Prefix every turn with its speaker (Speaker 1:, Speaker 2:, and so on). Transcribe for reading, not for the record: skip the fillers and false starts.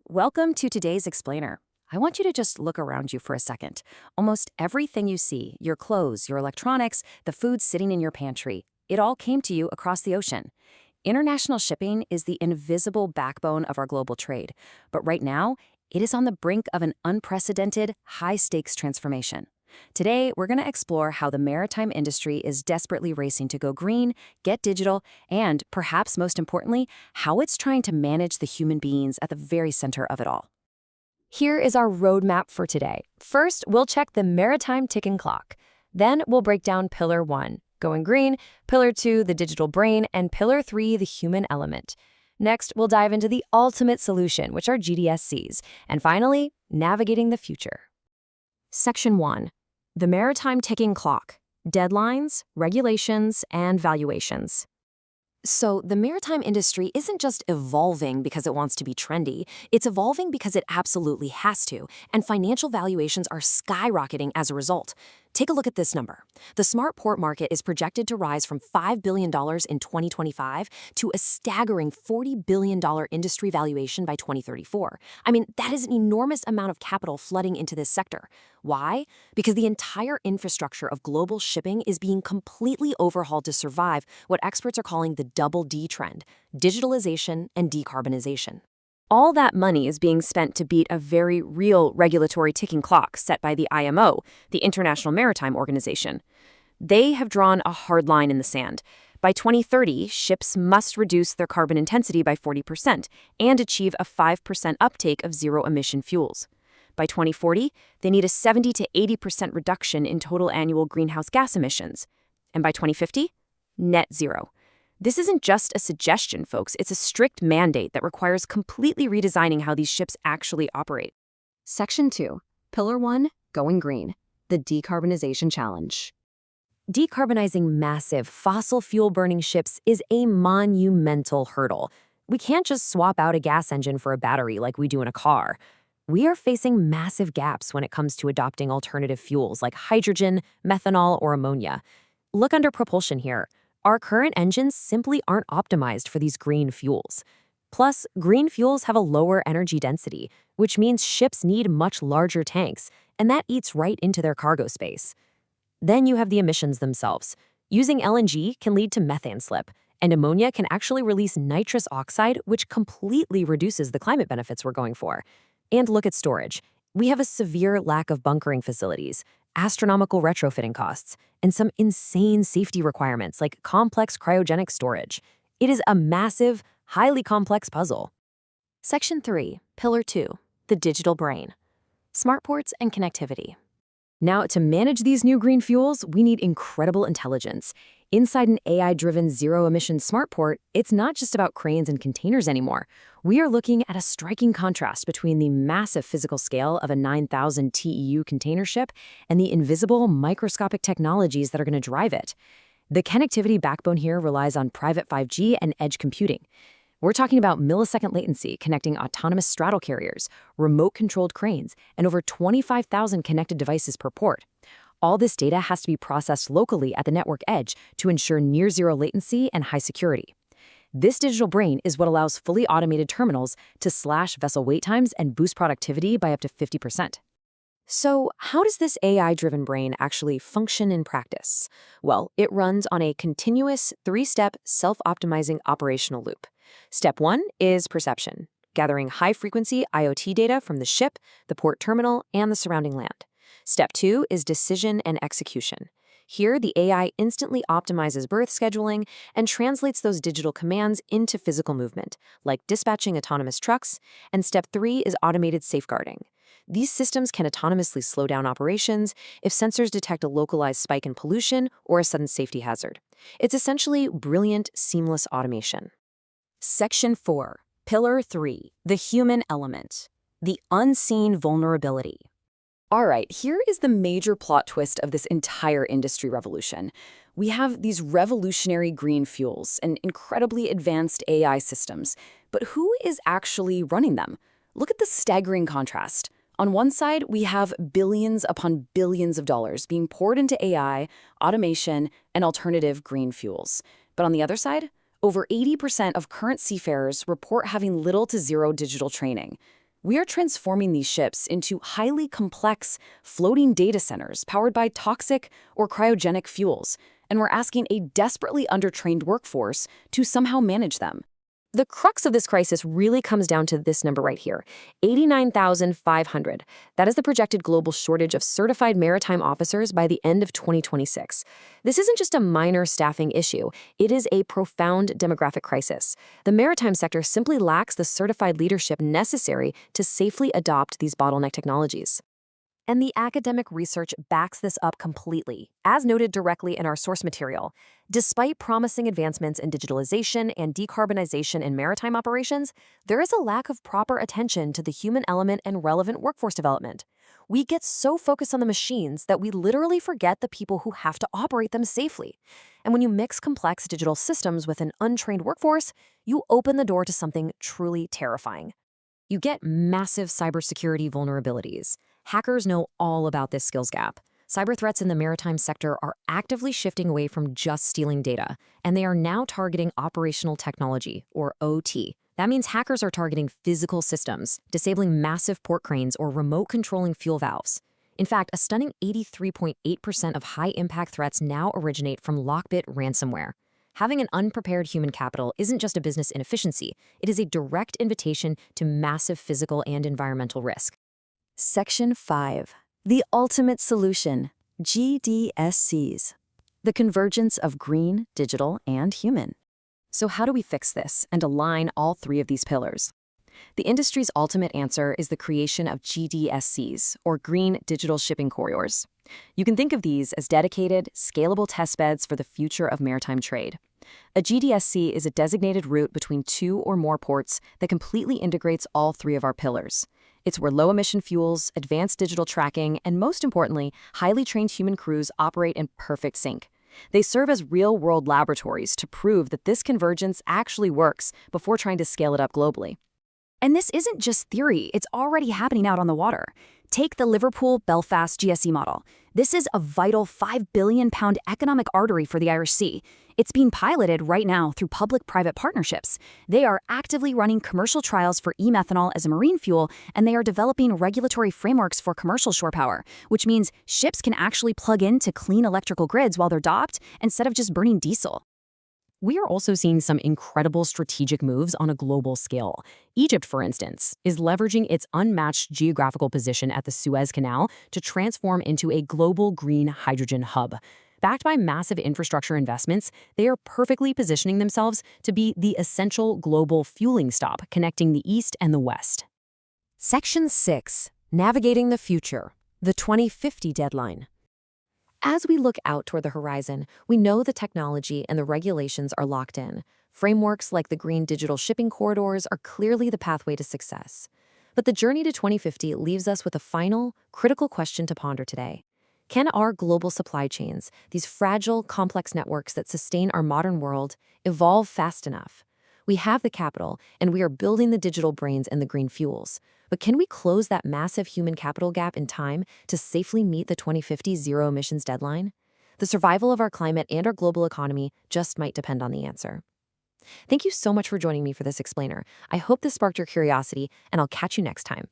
Speaker 1: Welcome to today's Explainer. I want you to just look around you for a second. Almost everything you see, your clothes, your electronics, the food sitting in your pantry, it all came to you across the ocean. International shipping is the invisible backbone of our global trade, but right now, it is on the brink of an unprecedented, high-stakes transformation. Today, we're going to explore how the maritime industry is desperately racing to go green, get digital, and, perhaps most importantly, how it's trying to manage the human beings at the very center of it all. Here is our roadmap for today. First, we'll check the maritime ticking clock. Then we'll break down Pillar 1, going green, Pillar 2, the digital brain, and Pillar 3, the human element. Next, we'll dive into the ultimate solution, which are GDSCs. And finally, navigating the future. Section 1. The maritime ticking clock. Deadlines, regulations, and valuations. So the maritime industry isn't just evolving because it wants to be trendy, it's evolving because it absolutely has to, and financial valuations are skyrocketing as a result. Take a look at this number. The smart port market is projected to rise from $5 billion in 2025 to a staggering $40 billion industry valuation by 2034. I mean, that is an enormous amount of capital flooding into this sector. Why? Because the entire infrastructure of global shipping is being completely overhauled to survive what experts are calling the double D trend: digitalization and decarbonization. All that money is being spent to beat a very real regulatory ticking clock set by the IMO, the International Maritime Organization. They have drawn a hard line in the sand. By 2030, ships must reduce their carbon intensity by 40% and achieve a 5% uptake of zero-emission fuels. By 2040, they need a 70 to 80% reduction in total annual greenhouse gas emissions. And by 2050, net zero. This isn't just a suggestion, folks. It's a strict mandate that requires completely redesigning how these ships actually operate. Section 2. Pillar 1, going green. The decarbonization challenge. Decarbonizing massive fossil fuel-burning ships is a monumental hurdle. We can't just swap out a gas engine for a battery like we do in a car. We are facing massive gaps when it comes to adopting alternative fuels like hydrogen, methanol, or ammonia. Look under propulsion here. Our current engines simply aren't optimized for these green fuels. Plus, green fuels have a lower energy density, which means ships need much larger tanks, and that eats right into their cargo space. Then you have the emissions themselves. Using LNG can lead to methane slip, and ammonia can actually release nitrous oxide, which completely reduces the climate benefits we're going for. And look at storage. We have a severe lack of bunkering facilities, astronomical retrofitting costs, and some insane safety requirements like complex cryogenic storage. It is a massive, highly complex puzzle. Section 3, Pillar 2, the digital brain. Smart ports and connectivity. Now, to manage these new green fuels, we need incredible intelligence. Inside an AI-driven zero-emission smart port, it's not just about cranes and containers anymore. We are looking at a striking contrast between the massive physical scale of a 9,000 TEU container ship and the invisible, microscopic technologies that are going to drive it. The connectivity backbone here relies on private 5G and edge computing. We're talking about millisecond latency connecting autonomous straddle carriers, remote-controlled cranes, and over 25,000 connected devices per port. All this data has to be processed locally at the network edge to ensure near-zero latency and high security. This digital brain is what allows fully automated terminals to slash vessel wait times and boost productivity by up to 50%. So, how does this AI-driven brain actually function in practice? Well, it runs on a continuous, three-step, self-optimizing operational loop. Step 1 is perception, gathering high-frequency IoT data from the ship, the port terminal, and the surrounding land. Step 2 is decision and execution. Here, the AI instantly optimizes berth scheduling and translates those digital commands into physical movement, like dispatching autonomous trucks. And Step 3 is automated safeguarding. These systems can autonomously slow down operations if sensors detect a localized spike in pollution or a sudden safety hazard. It's essentially brilliant, seamless automation. Section 4, Pillar 3, the human element, the unseen vulnerability. All right, here is the major plot twist of this entire industry revolution. We have these revolutionary green fuels and incredibly advanced AI systems, but who is actually running them? Look at the staggering contrast. On one side, we have billions upon billions of dollars being poured into AI, automation, and alternative green fuels. But on the other side, over 80% of current seafarers report having little to zero digital training. We are transforming these ships into highly complex, floating data centers powered by toxic or cryogenic fuels, and we're asking a desperately undertrained workforce to somehow manage them. The crux of this crisis really comes down to this number right here, 89,500. That is the projected global shortage of certified maritime officers by the end of 2026. This isn't just a minor staffing issue, it is a profound demographic crisis. The maritime sector simply lacks the certified leadership necessary to safely adopt these bottleneck technologies. And the academic research backs this up completely, as noted directly in our source material. Despite promising advancements in digitalization and decarbonization in maritime operations, there is a lack of proper attention to the human element and relevant workforce development. We get so focused on the machines that we literally forget the people who have to operate them safely. And when you mix complex digital systems with an untrained workforce, you open the door to something truly terrifying. You get massive cybersecurity vulnerabilities. Hackers know all about this skills gap. Cyber threats in the maritime sector are actively shifting away from just stealing data, and they are now targeting operational technology, or OT. That means hackers are targeting physical systems, disabling massive port cranes or remote controlling fuel valves. In fact, a stunning 83.8% of high-impact threats now originate from Lockbit ransomware. Having an unprepared human capital isn't just a business inefficiency, it is a direct invitation to massive physical and environmental risk. Section 5. The Ultimate Solution, GDSCs. The convergence of green, digital, and human. So how do we fix this and align all three of these pillars? The industry's ultimate answer is the creation of GDSCs, or Green Digital Shipping Corridors. You can think of these as dedicated, scalable testbeds for the future of maritime trade. A GDSC is a designated route between two or more ports that completely integrates all three of our pillars. It's where low-emission fuels, advanced digital tracking, and most importantly, highly trained human crews operate in perfect sync. They serve as real-world laboratories to prove that this convergence actually works before trying to scale it up globally. And this isn't just theory, it's already happening out on the water. Take the Liverpool-Belfast GSE model. This is a vital £5 billion economic artery for the Irish Sea. It's being piloted right now through public-private partnerships. They are actively running commercial trials for e-methanol as a marine fuel, and they are developing regulatory frameworks for commercial shore power, which means ships can actually plug into clean electrical grids while they're docked instead of just burning diesel. We are also seeing some incredible strategic moves on a global scale. Egypt, for instance, is leveraging its unmatched geographical position at the Suez Canal to transform into a global green hydrogen hub. Backed by massive infrastructure investments, they are perfectly positioning themselves to be the essential global fueling stop connecting the East and the West. Section 6. Navigating the Future. The 2050 Deadline. As we look out toward the horizon, we know the technology and the regulations are locked in. Frameworks like the Green Digital Shipping Corridors are clearly the pathway to success. But the journey to 2050 leaves us with a final, critical question to ponder today. Can our global supply chains, these fragile, complex networks that sustain our modern world, evolve fast enough? We have the capital, and we are building the digital brains and the green fuels. But can we close that massive human capital gap in time to safely meet the 2050 zero emissions deadline? The survival of our climate and our global economy just might depend on the answer. Thank you so much for joining me for this explainer. I hope this sparked your curiosity, and I'll catch you next time.